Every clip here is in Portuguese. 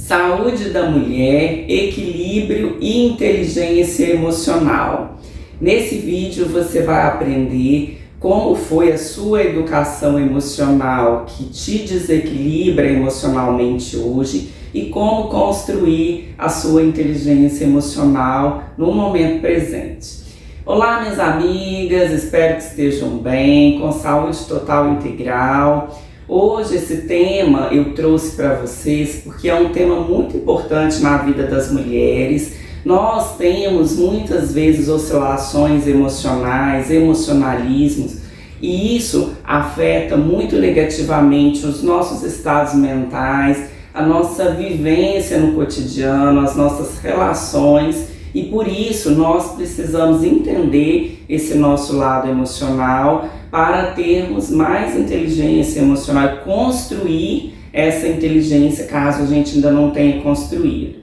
Saúde da mulher, equilíbrio e inteligência emocional. Nesse vídeo você vai aprender como foi a sua educação emocional que te desequilibra emocionalmente hoje e como construir a sua inteligência emocional no momento presente. Olá, minhas amigas, espero que estejam bem, com saúde total e integral. Hoje esse tema eu trouxe para vocês porque é um tema muito importante na vida das mulheres. Nós temos muitas vezes oscilações emocionais, emocionalismos, e isso afeta muito negativamente os nossos estados mentais, a nossa vivência no cotidiano, as nossas relações, e por isso nós precisamos entender esse nosso lado emocional para termos mais inteligência emocional e construir essa inteligência caso a gente ainda não tenha construído.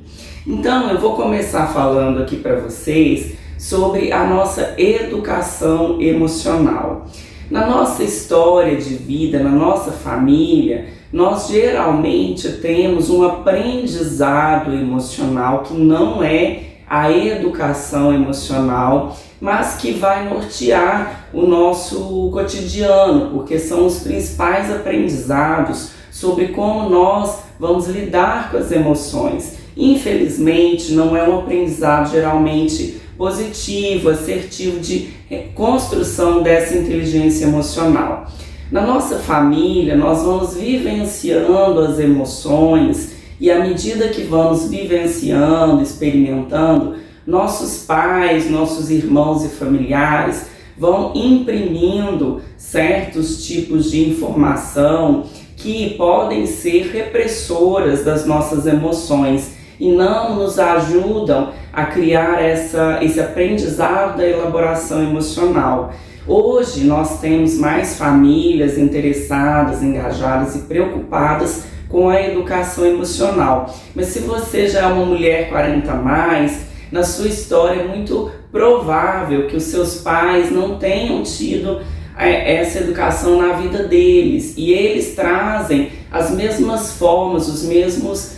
Então eu vou começar falando aqui para vocês sobre a nossa educação emocional. Na nossa história de vida, na nossa família, nós geralmente temos um aprendizado emocional que não é a educação emocional, mas que vai nortear o nosso cotidiano, porque são os principais aprendizados sobre como nós vamos lidar com as emoções. Infelizmente, não é um aprendizado geralmente positivo, assertivo de construção dessa inteligência emocional. Na nossa família, nós vamos vivenciando as emoções e à medida que vamos vivenciando, experimentando, nossos pais, nossos irmãos e familiares vão imprimindo certos tipos de informação que podem ser repressoras das nossas emoções e não nos ajudam a criar esse aprendizado da elaboração emocional. Hoje nós temos mais famílias interessadas, engajadas e preocupadas com a educação emocional. Mas se você já é uma mulher 40+, na sua história é muito provável que os seus pais não tenham tido essa educação na vida deles. E eles trazem as mesmas formas, os mesmos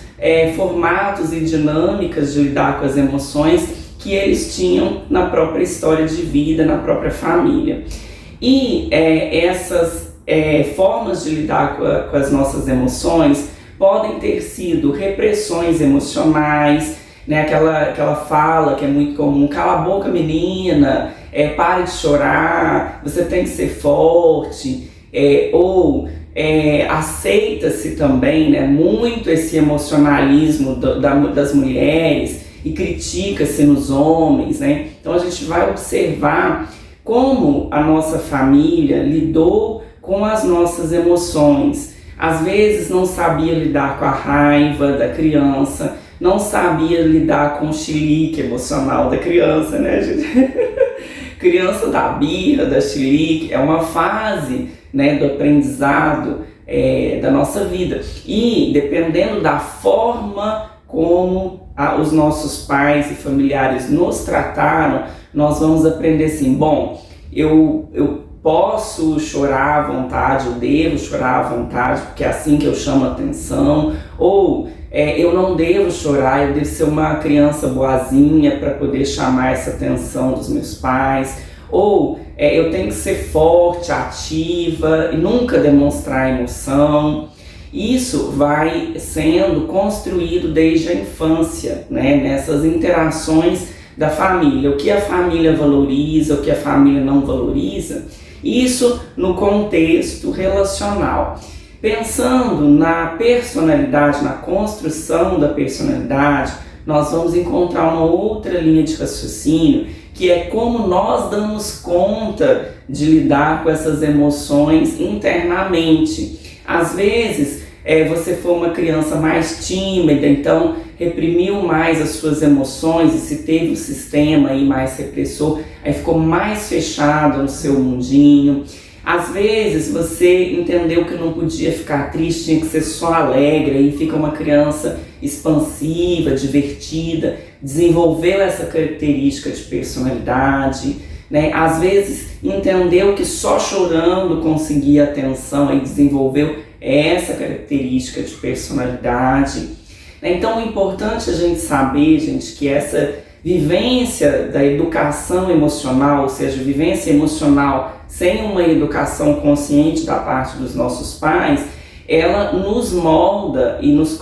formatos e dinâmicas de lidar com as emoções que eles tinham na própria história de vida, na própria família. E essas formas de lidar com as nossas emoções podem ter sido repressões emocionais, né? Aquela fala que é muito comum: cala a boca, menina, pare de chorar, você tem que ser forte, ou aceita-se também, né, muito esse emocionalismo das mulheres e critica-se nos homens, né? Então a gente vai observar como a nossa família lidou com as nossas emoções. Às vezes não sabia lidar com a raiva da criança, não sabia lidar com o chilique emocional da criança, né, gente? Criança da birra, da chilique, é uma fase, né, do aprendizado da nossa vida. E dependendo da forma como os nossos pais e familiares nos trataram, nós vamos aprender assim: bom, eu posso chorar à vontade, eu devo chorar à vontade, porque é assim que eu chamo a atenção, ou eu não devo chorar, eu devo ser uma criança boazinha para poder chamar essa atenção dos meus pais, ou eu tenho que ser forte, ativa e nunca demonstrar emoção. Isso vai sendo construído desde a infância, né, nessas interações da família, o que a família valoriza, o que a família não valoriza, isso no contexto relacional. Pensando na personalidade, na construção da personalidade, nós vamos encontrar uma outra linha de raciocínio, que é como nós damos conta de lidar com essas emoções internamente. Às vezes, você foi uma criança mais tímida, então reprimiu mais as suas emoções, e se teve um sistema aí mais repressor, aí ficou mais fechado no seu mundinho. Às vezes você entendeu que não podia ficar triste, tinha que ser só alegre, e fica uma criança expansiva, divertida, desenvolveu essa característica de personalidade, né? Às vezes entendeu que só chorando conseguia atenção e desenvolveu essa característica de personalidade. Então, é importante a gente saber, gente, que essa vivência da educação emocional, ou seja, vivência emocional sem uma educação consciente da parte dos nossos pais, ela nos molda e nos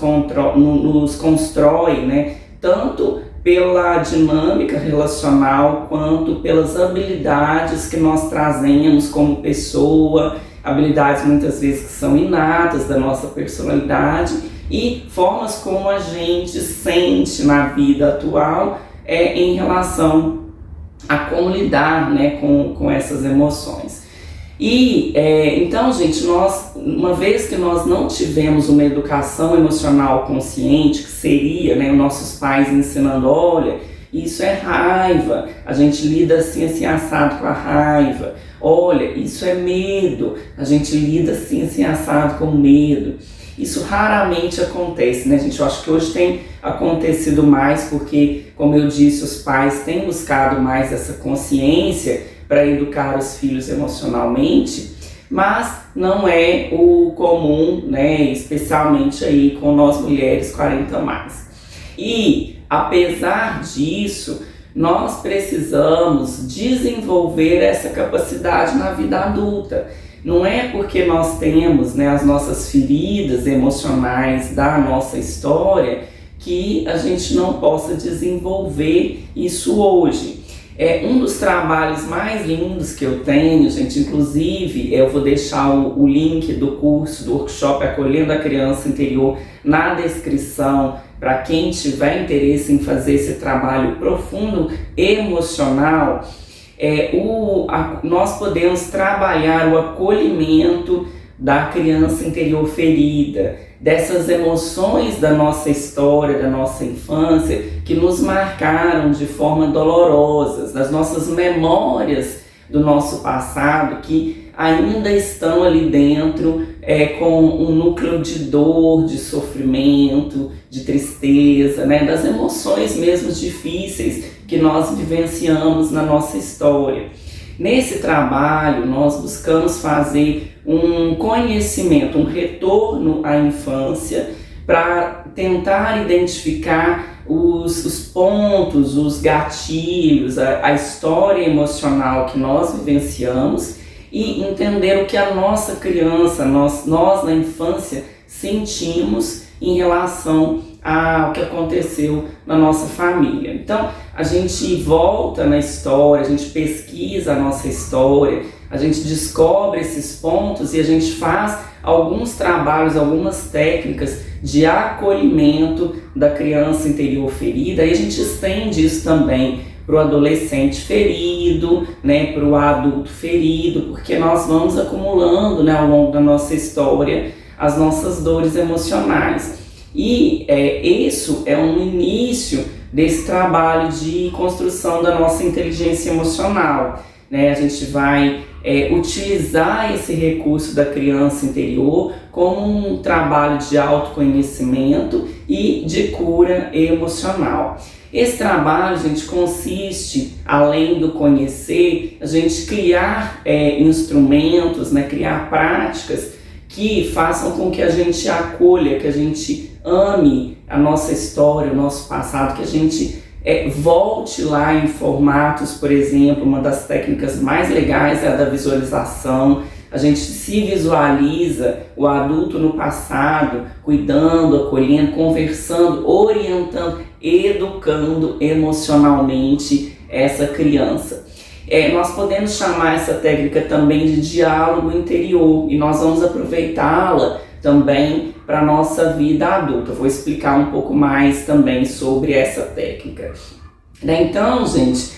constrói, né? Tanto pela dinâmica relacional quanto pelas habilidades que nós trazemos como pessoa, habilidades muitas vezes que são inatas da nossa personalidade e formas como a gente sente na vida atual em relação a como lidar, né, com essas emoções. E então, gente, uma vez que nós não tivemos uma educação emocional consciente, que seria, né, os nossos pais ensinando, olha, isso é raiva, a gente lida assim assado com a raiva, olha, isso é medo, a gente lida assim assado com medo. Isso raramente acontece, né, gente? Eu acho que hoje tem acontecido mais porque, como eu disse, os pais têm buscado mais essa consciência para educar os filhos emocionalmente, mas não é o comum, né, especialmente aí com nós mulheres 40 mais. E, apesar disso, nós precisamos desenvolver essa capacidade na vida adulta. Não é porque nós temos, né, as nossas feridas emocionais da nossa história que a gente não possa desenvolver isso hoje. Um dos trabalhos mais lindos que eu tenho, gente, inclusive eu vou deixar o link do curso, do workshop Acolhendo a Criança Interior na descrição para quem tiver interesse em fazer esse trabalho profundo emocional. Nós podemos trabalhar o acolhimento da criança interior ferida, dessas emoções da nossa história, da nossa infância, que nos marcaram de forma dolorosa, das nossas memórias do nosso passado, que ainda estão ali dentro com um núcleo de dor, de sofrimento, de tristeza, né, das emoções mesmo difíceis que nós vivenciamos na nossa história. Nesse trabalho, nós buscamos fazer um conhecimento, um retorno à infância para tentar identificar os pontos, os gatilhos, a história emocional que nós vivenciamos e entender o que a nossa criança, nós na infância sentimos em relação ao que aconteceu na nossa família. Então, a gente volta na história, a gente pesquisa a nossa história, a gente descobre esses pontos e a gente faz alguns trabalhos, algumas técnicas de acolhimento da criança interior ferida, e a gente estende isso também para o adolescente ferido, né, para o adulto ferido, porque nós vamos acumulando, né, ao longo da nossa história as nossas dores emocionais. E isso é um início desse trabalho de construção da nossa inteligência emocional, né? A gente vai utilizar esse recurso da criança interior como um trabalho de autoconhecimento e de cura emocional. Esse trabalho, gente, consiste, além do conhecer, a gente criar instrumentos, né, criar práticas que façam com que a gente acolha, que a gente ame a nossa história, o nosso passado, que a gente volte lá em formatos, por exemplo, uma das técnicas mais legais é a da visualização. A gente se visualiza o adulto no passado, cuidando, acolhendo, conversando, orientando, educando emocionalmente essa criança. Nós podemos chamar essa técnica também de diálogo interior e nós vamos aproveitá-la também para a nossa vida adulta. Eu vou explicar um pouco mais também sobre essa técnica. Então, gente,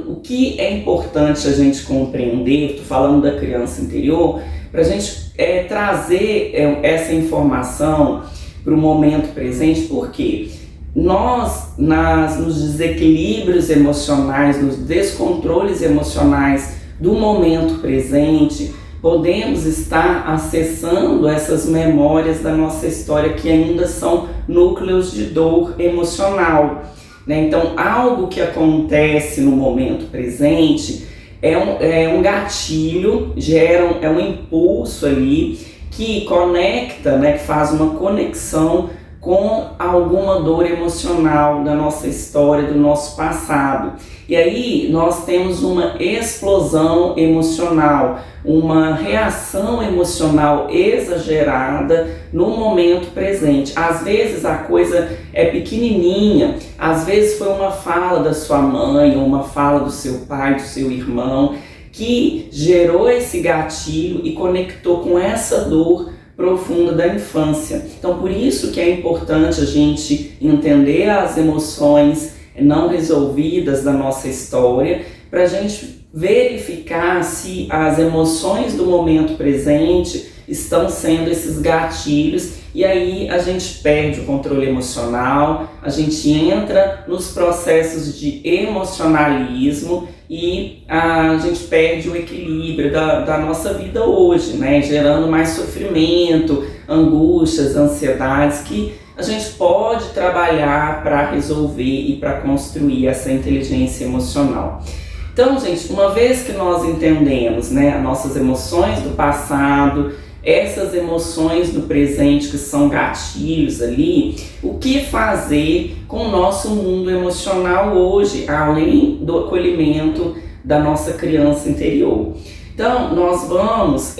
o que é importante a gente compreender, estou falando da criança interior, para a gente trazer essa informação para o momento presente, porque nós, nos desequilíbrios emocionais, nos descontroles emocionais do momento presente, podemos estar acessando essas memórias da nossa história que ainda são núcleos de dor emocional, né? Então, algo que acontece no momento presente é um gatilho, um impulso ali que conecta, né, que faz uma conexão com alguma dor emocional da nossa história, do nosso passado. E aí nós temos uma explosão emocional, uma reação emocional exagerada no momento presente. Às vezes a coisa é pequenininha, às vezes foi uma fala da sua mãe, ou uma fala do seu pai, do seu irmão, que gerou esse gatilho e conectou com essa dor profunda da infância. Então, por isso que é importante a gente entender as emoções não resolvidas da nossa história, para a gente verificar se as emoções do momento presente estão sendo esses gatilhos, e aí a gente perde o controle emocional, a gente entra nos processos de emocionalismo e a gente perde o equilíbrio da nossa vida hoje, né? Gerando mais sofrimento, angústias, ansiedades que a gente pode trabalhar para resolver e para construir essa inteligência emocional. Então, gente, uma vez que nós entendemos, né, as nossas emoções do passado, essas emoções do presente que são gatilhos ali, o que fazer com o nosso mundo emocional hoje, além do acolhimento da nossa criança interior. Então, nós vamos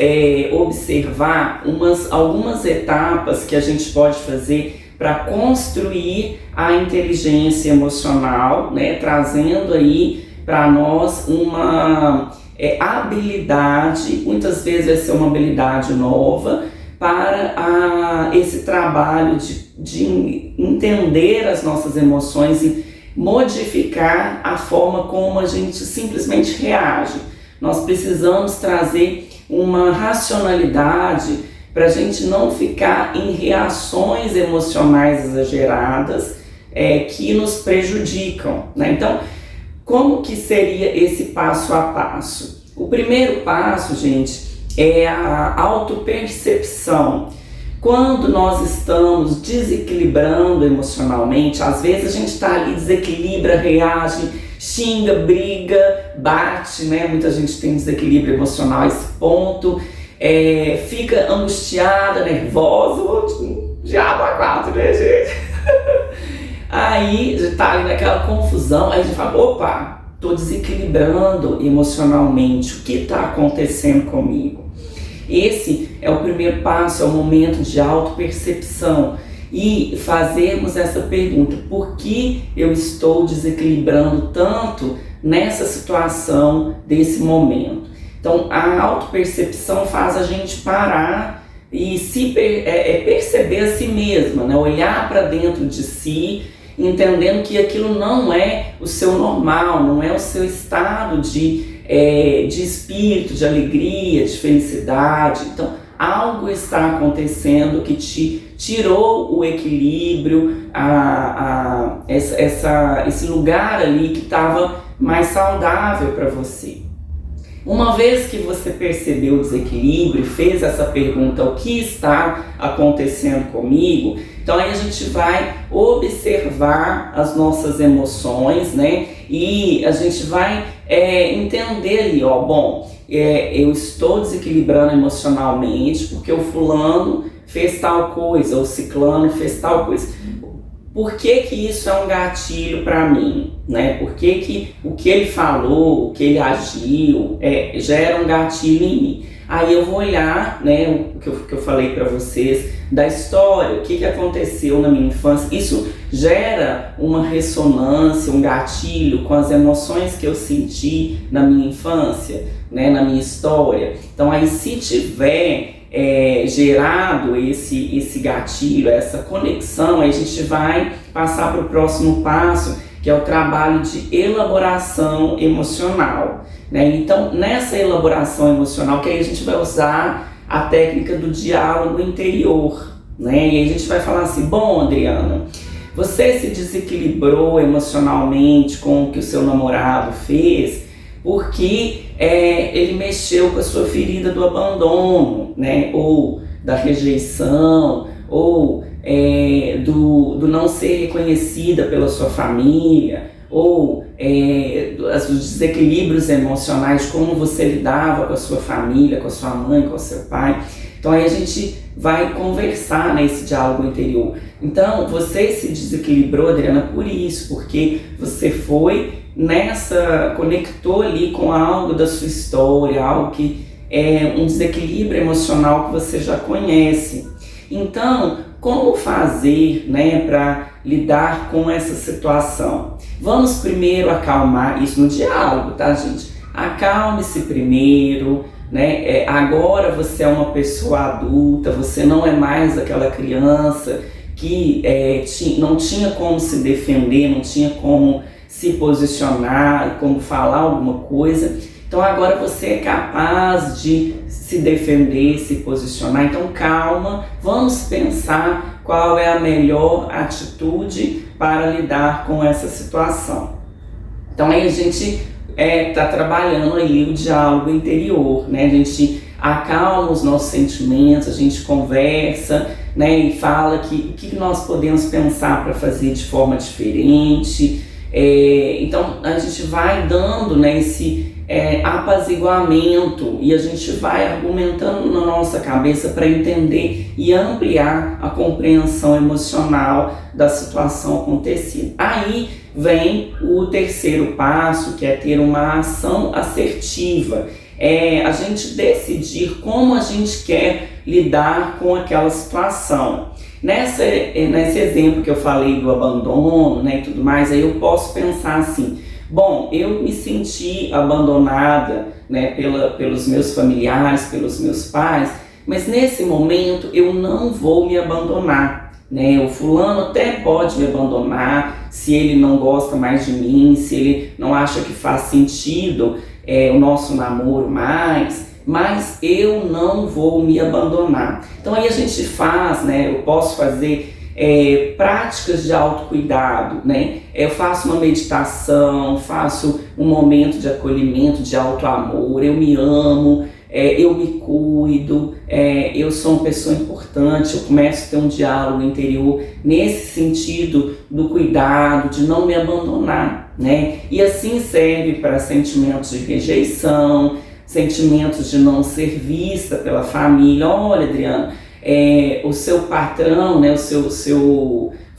observar algumas etapas que a gente pode fazer para construir a inteligência emocional, né, trazendo aí para nós uma habilidade, muitas vezes vai ser uma habilidade nova, para esse trabalho de entender as nossas emoções e modificar a forma como a gente simplesmente reage. Nós precisamos trazer uma racionalidade para a gente não ficar em reações emocionais exageradas que nos prejudicam, né? Então, como que seria esse passo a passo? O primeiro passo, gente, é a autopercepção. Quando nós estamos desequilibrando emocionalmente, às vezes a gente está ali, desequilibra, reage, xinga, briga, bate, né? Muita gente tem desequilíbrio emocional a esse ponto, fica angustiada, nervosa, diabo a quatro, né, gente? Aí já tá ali naquela confusão, aí a gente fala, opa, tô desequilibrando emocionalmente, o que está acontecendo comigo? Esse é o primeiro passo, é o momento de autopercepção e fazermos essa pergunta, por que eu estou desequilibrando tanto nessa situação desse momento? Então a autopercepção faz a gente parar e perceber a si mesma, né? Olhar para dentro de si, entendendo que aquilo não é o seu normal, não é o seu estado de espírito, de alegria, de felicidade. Então, algo está acontecendo que te tirou o equilíbrio, esse lugar ali que estava mais saudável para você. Uma vez que você percebeu o desequilíbrio e fez essa pergunta, o que está acontecendo comigo? Então aí a gente vai observar as nossas emoções, né? E a gente vai entender ali, eu estou desequilibrando emocionalmente porque o fulano fez tal coisa, ou o ciclano fez tal coisa. Por que que isso é um gatilho para mim, né? Por que que o que ele falou, o que ele agiu, gera um gatilho em mim? Aí eu vou olhar, né, o que eu falei para vocês da história, o que que aconteceu na minha infância. Isso gera uma ressonância, um gatilho com as emoções que eu senti na minha infância, né, na minha história. Então aí se tiver gerado esse gatilho, essa conexão, aí a gente vai passar para o próximo passo, que é o trabalho de elaboração emocional, né? Então, nessa elaboração emocional, que aí a gente vai usar a técnica do diálogo interior, né? E aí a gente vai falar assim, bom, Adriana, você se desequilibrou emocionalmente com o que o seu namorado fez, porque ele mexeu com a sua ferida do abandono, né? Ou da rejeição, ou do não ser reconhecida pela sua família, ou os desequilíbrios emocionais, como você lidava com a sua família, com a sua mãe, com o seu pai. Então aí a gente vai conversar nesse diálogo interior. Então, você se desequilibrou, Adriana, por isso, porque você conectou ali com algo da sua história, algo que é um desequilíbrio emocional que você já conhece. Então, como fazer, para lidar com essa situação? Vamos primeiro acalmar isso no diálogo, tá, gente? Acalme-se primeiro, agora você é uma pessoa adulta, você não é mais aquela criança que não tinha como se defender, não tinha como se posicionar, como falar alguma coisa. Então agora você é capaz de se defender, se posicionar. Então calma, vamos pensar qual é a melhor atitude para lidar com essa situação. Então aí a gente está trabalhando aí o diálogo interior, A gente acalma os nossos sentimentos, a gente conversa, e fala o que nós podemos pensar para fazer de forma diferente. Então a gente vai dando esse apaziguamento e a gente vai argumentando na nossa cabeça para entender e ampliar a compreensão emocional da situação acontecida. Aí vem o terceiro passo, que é ter uma ação assertiva. A gente decidir como a gente quer lidar com aquela situação. Nesse exemplo que eu falei do abandono, e tudo mais, aí eu posso pensar assim: bom, eu me senti abandonada, pelos meus familiares, pelos meus pais, mas nesse momento eu não vou me abandonar. O fulano até pode me abandonar se ele não gosta mais de mim, se ele não acha que faz sentido o nosso namoro mais, mas eu não vou me abandonar. Então aí a gente faz, eu posso fazer práticas de autocuidado, Eu faço uma meditação, faço um momento de acolhimento, de autoamor, eu me amo, eu me cuido, eu sou uma pessoa importante, eu começo a ter um diálogo interior nesse sentido do cuidado, de não me abandonar, E assim serve para sentimentos de rejeição, sentimentos de não ser vista pela família. Olha, Adriana, o seu patrão,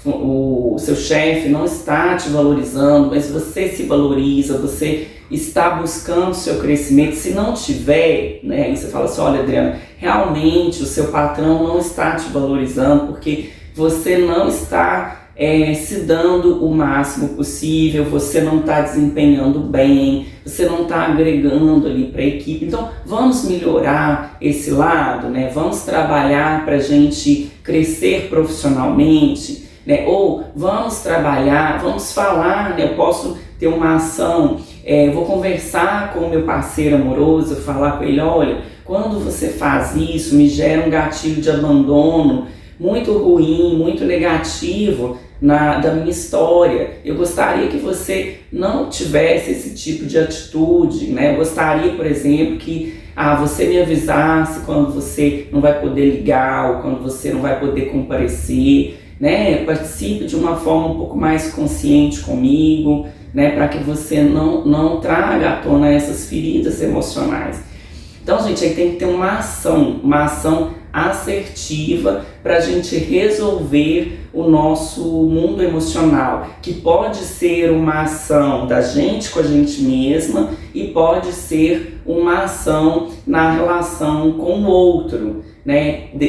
o seu chefe não está te valorizando, mas você se valoriza, você está buscando o seu crescimento. Se não tiver, aí você fala assim: olha, Adriana, realmente o seu patrão não está te valorizando porque você não está se dando o máximo possível, você não está desempenhando bem, você não está agregando ali para a equipe. Então vamos melhorar esse lado, Vamos trabalhar para a gente crescer profissionalmente, Ou vamos trabalhar, vamos falar, Eu posso ter uma ação, vou conversar com o meu parceiro amoroso, falar com ele: olha, quando você faz isso, me gera um gatilho de abandono muito ruim, muito negativo da minha história. Eu gostaria que você não tivesse esse tipo de atitude, Eu gostaria, por exemplo, que você me avisasse quando você não vai poder ligar ou quando você não vai poder comparecer, Participe de uma forma um pouco mais consciente comigo, para que você não traga à tona essas feridas emocionais. Então, gente, aí tem que ter uma ação assertiva para a gente resolver o nosso mundo emocional, que pode ser uma ação da gente com a gente mesma e pode ser uma ação na relação com o outro,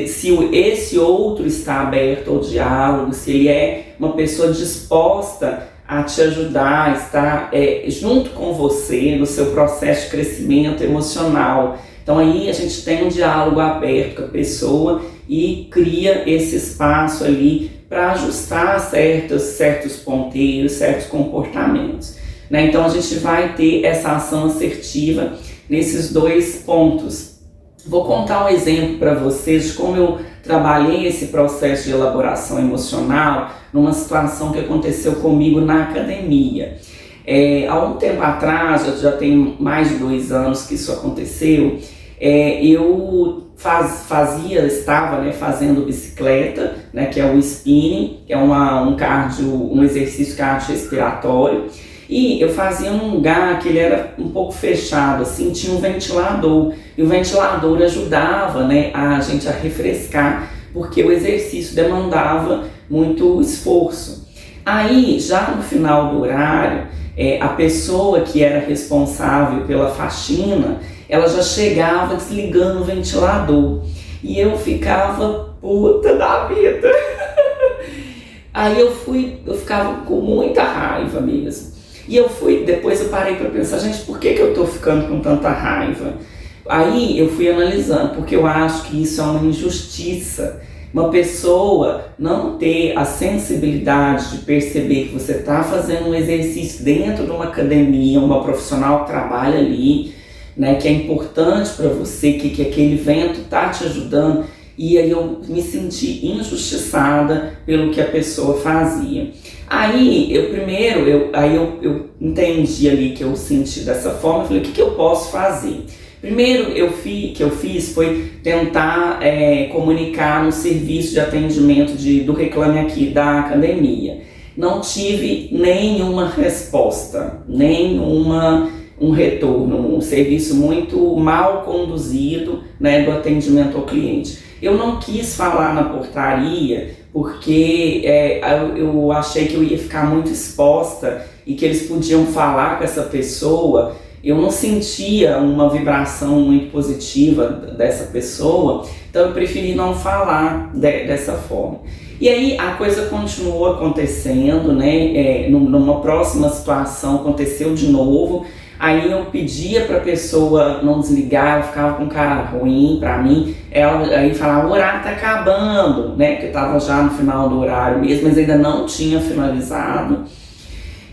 Se esse outro está aberto ao diálogo, se ele é uma pessoa disposta a te ajudar, está junto com você no seu processo de crescimento emocional. Então aí a gente tem um diálogo aberto com a pessoa e cria esse espaço ali para ajustar certos ponteiros, certos comportamentos, Então a gente vai ter essa ação assertiva nesses dois pontos. Vou contar um exemplo para vocês de como eu trabalhei esse processo de elaboração emocional numa situação que aconteceu comigo na academia. Há um tempo atrás, já tem mais de 2 anos que isso aconteceu, eu estava fazendo bicicleta, que é o spinning, que é um exercício cardiorrespiratório, E eu fazia num lugar que ele era um pouco fechado, assim, tinha um ventilador. E o ventilador ajudava, né, a gente a refrescar, porque o exercício demandava muito esforço. Aí, já no final do horário, a pessoa que era responsável pela faxina, ela já chegava desligando o ventilador. E eu ficava puta da vida. Aí eu ficava com muita raiva mesmo. E depois eu parei para pensar, gente, por que eu tô ficando com tanta raiva? Aí eu fui analisando, porque eu acho que isso é uma injustiça. Uma pessoa não ter a sensibilidade de perceber que você está fazendo um exercício dentro de uma academia, uma profissional que trabalha ali, né, que é importante para você, que aquele evento está te ajudando. E aí eu me senti injustiçada pelo que a pessoa fazia. Aí eu entendi ali que eu senti dessa forma, eu falei, o que eu posso fazer? Primeiro que eu fiz foi tentar comunicar no serviço de atendimento do Reclame Aqui da academia. Não tive nenhuma resposta, um retorno, um serviço muito mal conduzido, né, do atendimento ao cliente. Eu não quis falar na portaria porque eu achei que eu ia ficar muito exposta e que eles podiam falar com essa pessoa. Eu não sentia uma vibração muito positiva dessa pessoa, então eu preferi não falar dessa forma. E aí a coisa continuou acontecendo, né? Numa próxima situação aconteceu de novo. Aí eu pedia para a pessoa não desligar, ela ficava com cara ruim para mim. Ela aí falava, o horário tá acabando, né? Porque estava já no final do horário mesmo, mas ainda não tinha finalizado.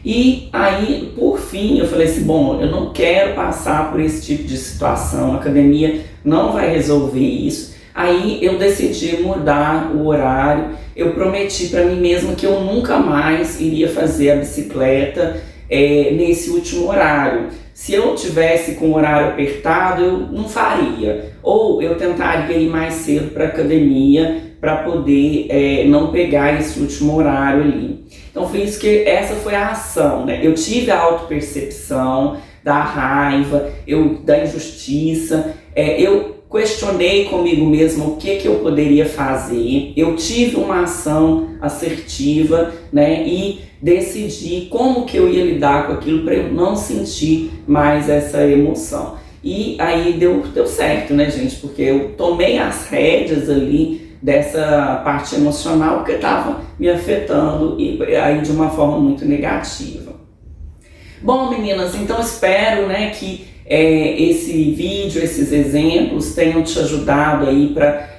E aí, por fim, eu falei assim, bom, eu não quero passar por esse tipo de situação, a academia não vai resolver isso. Aí eu decidi mudar o horário, eu prometi para mim mesma que eu nunca mais iria fazer a bicicleta nesse último horário. Se eu tivesse com o horário apertado, eu não faria. Ou eu tentaria ir mais cedo para a academia para poder não pegar esse último horário ali. Então foi isso essa foi a ação, né? Eu tive a autopercepção da raiva, da injustiça, eu questionei comigo mesma o que eu poderia fazer, eu tive uma ação assertiva, né? E decidi como que eu ia lidar com aquilo para eu não sentir mais essa emoção. E aí deu certo, né, gente? Porque eu tomei as rédeas ali dessa parte emocional que estava me afetando e aí de uma forma muito negativa. Bom, meninas, então espero, né, que esse vídeo, esses exemplos tenham te ajudado aí para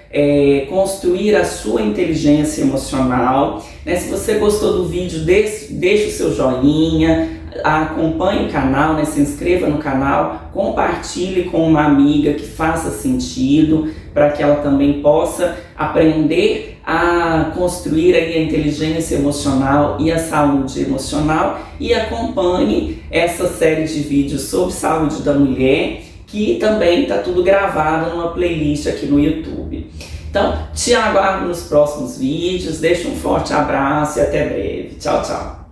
construir a sua inteligência emocional, né? Se você gostou do vídeo, deixe o seu joinha, acompanhe o canal, né? Se inscreva no canal, compartilhe com uma amiga que faça sentido, para que ela também possa aprender a construir aí a inteligência emocional e a saúde emocional, e acompanhe essa série de vídeos sobre saúde da mulher, que também está tudo gravado numa playlist aqui no YouTube. Então, te aguardo nos próximos vídeos, deixa um forte abraço e até breve. Tchau, tchau!